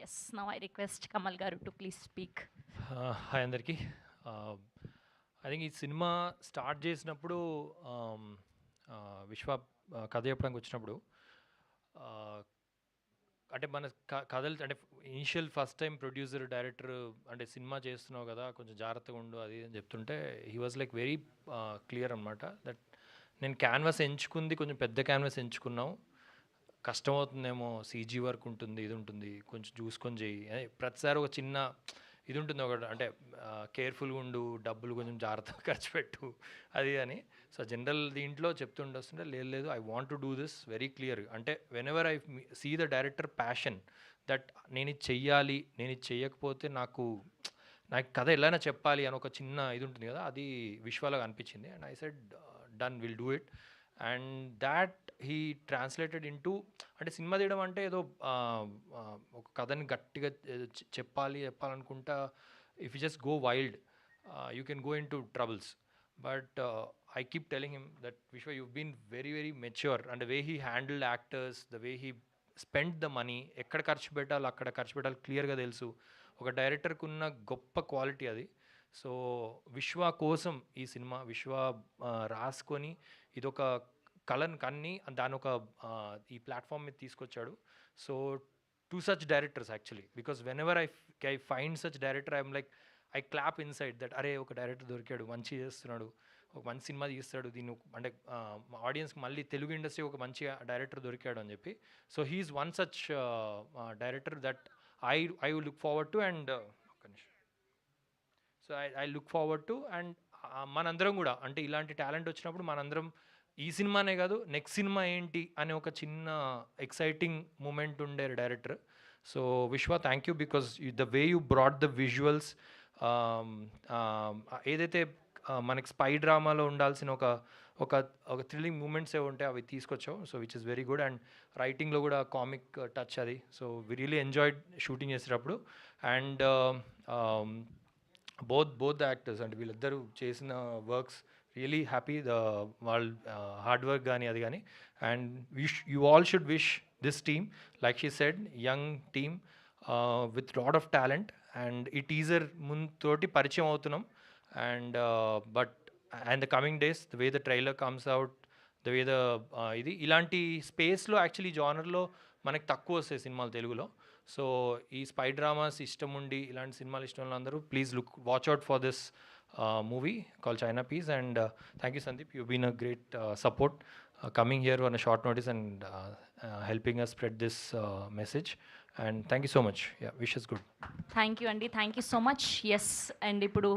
Yes, now I request Kamal garu to please speak. Hi అందరికీ. I think ఈ cinema start చేసినప్పుడు విశ్వ కథ చెప్పడానికి వచ్చినప్పుడు ఆహ్, అంటే మన కథలు అంటే initial first time producer, director అంటే సినిమా చేస్తున్నావు కదా! కొంచెం జాగ్రత్తగా ఉండు అది అని చెప్తుంటే he was like very clear అనమాట. దట్ నేను క్యాన్వాస్ ఎంచుకుంది కొంచెం పెద్ద క్యాన్వాస్ ఎంచుకున్నాం. కష్టమవుతుందేమో, సీజీ వర్క్ ఉంటుంది, ఇది ఉంటుంది, కొంచెం చూసుకొని చెయ్యి. ప్రతిసారి ఒక చిన్న ఇది ఉంటుంది ఒకటి అంటే కేర్ఫుల్గా ఉండు, డబ్బులు కొంచెం జాగ్రత్తగా ఖర్చు పెట్టు అది అని. సో జనరల్ దీంట్లో చెప్తుండొస్తుంటే లేదు లేదు I want to do this very clear. అంటే whenever I see the director passion that నేను ఇది చెయ్యాలి, నేను ఇది చెయ్యకపోతే నాకు కథ ఎలాగైనా చెప్పాలి అని ఒక చిన్న ఇది ఉంటుంది కదా, అది విశ్వాలాగా అనిపించింది. And I said done, will do it. And that he translated into అంటే సినిమా తీయడం అంటే ఏదో ఒక కథని గట్టిగా చెప్పాలనుకుంటా. If you just go wild you can go in to troubles. But I keep telling him that Vishwa you been very very mature. And way he handled actors, the way he spend the money, ఎక్కడ ఖర్చు పెట్టాలో అక్కడ ఖర్చు పెట్టాలి క్లియర్గా తెలుసు. ఒక డైరెక్టర్కి ఉన్న గొప్ప క్వాలిటీ అది. సో విశ్వ కోసం ఈ సినిమా విశ్వ రాసుకొని ఇదొక కళను కన్ని దాని ఒక ఈ ప్లాట్ఫామ్ మీద తీసుకొచ్చాడు. So two such directors actually, because when ever I find such director I'm like I clap inside that అరే ఒక డైరెక్టర్ దొరికాడు, మంచి చేస్తున్నాడు, ఒక మంచి సినిమా తీస్తాడు, దీన్ని అంటే ఆడియన్స్కి మళ్ళీ తెలుగు ఇండస్ట్రీ ఒక మంచి డైరెక్టర్ దొరికాడు అని చెప్పి. So he is one such director that I look forward to. And ఒక నిమిషం. So I look forward to. And మనందరం కూడా అంటే ఇలాంటి టాలెంట్ వచ్చినప్పుడు మనందరం ఈ సినిమానే కాదు నెక్స్ట్ సినిమా ఏంటి అనే ఒక చిన్న ఎక్సైటింగ్ మూమెంట్ ఉండే డైరెక్టర్. సో విశ్వ thank you because the way you brought the visuals, ఏదైతే మనకి స్పై డ్రామాలో ఉండాల్సిన ఒక ఒక ఒక థ్రిల్లింగ్ మూమెంట్స్ ఏ ఉంటాయి అవి తీసుకొచ్చావు. So which is very good. And రైటింగ్లో కూడా కామిక్ టచ్ అది. So we really enjoyed shooting చేసేటప్పుడు. అండ్ బోత్ ద యాక్టర్స్ అంటే వీళ్ళిద్దరూ చేసిన వర్క్స్ రియలీ హ్యాపీ. వాళ్ళ హార్డ్ వర్క్ కానీ అది కానీ. And you all should wish this team like she said young team with lot of talent. And ఈ teaser తోటి పరిచయం అవుతున్నాం. And but and the coming days the way the trailer comes out, the way the ఇది ఇలాంటి స్పేస్లో actually జానర్లో మనకి తక్కువ వస్తాయి సినిమాలు తెలుగులో. సో ఈ స్పై డ్రామాస్ ఇష్టం ఉండి ఇలాంటి సినిమాలు ఇష్టం ఉన్న అందరూ please watch out for this movie called China Peace. And thank you Sandeep, you've been a great support coming here on a short notice and helping us spread this message. And thank you so much. Yeah, wish us good. Thank you Andy, thank you so much. Yes, and ఇప్పుడు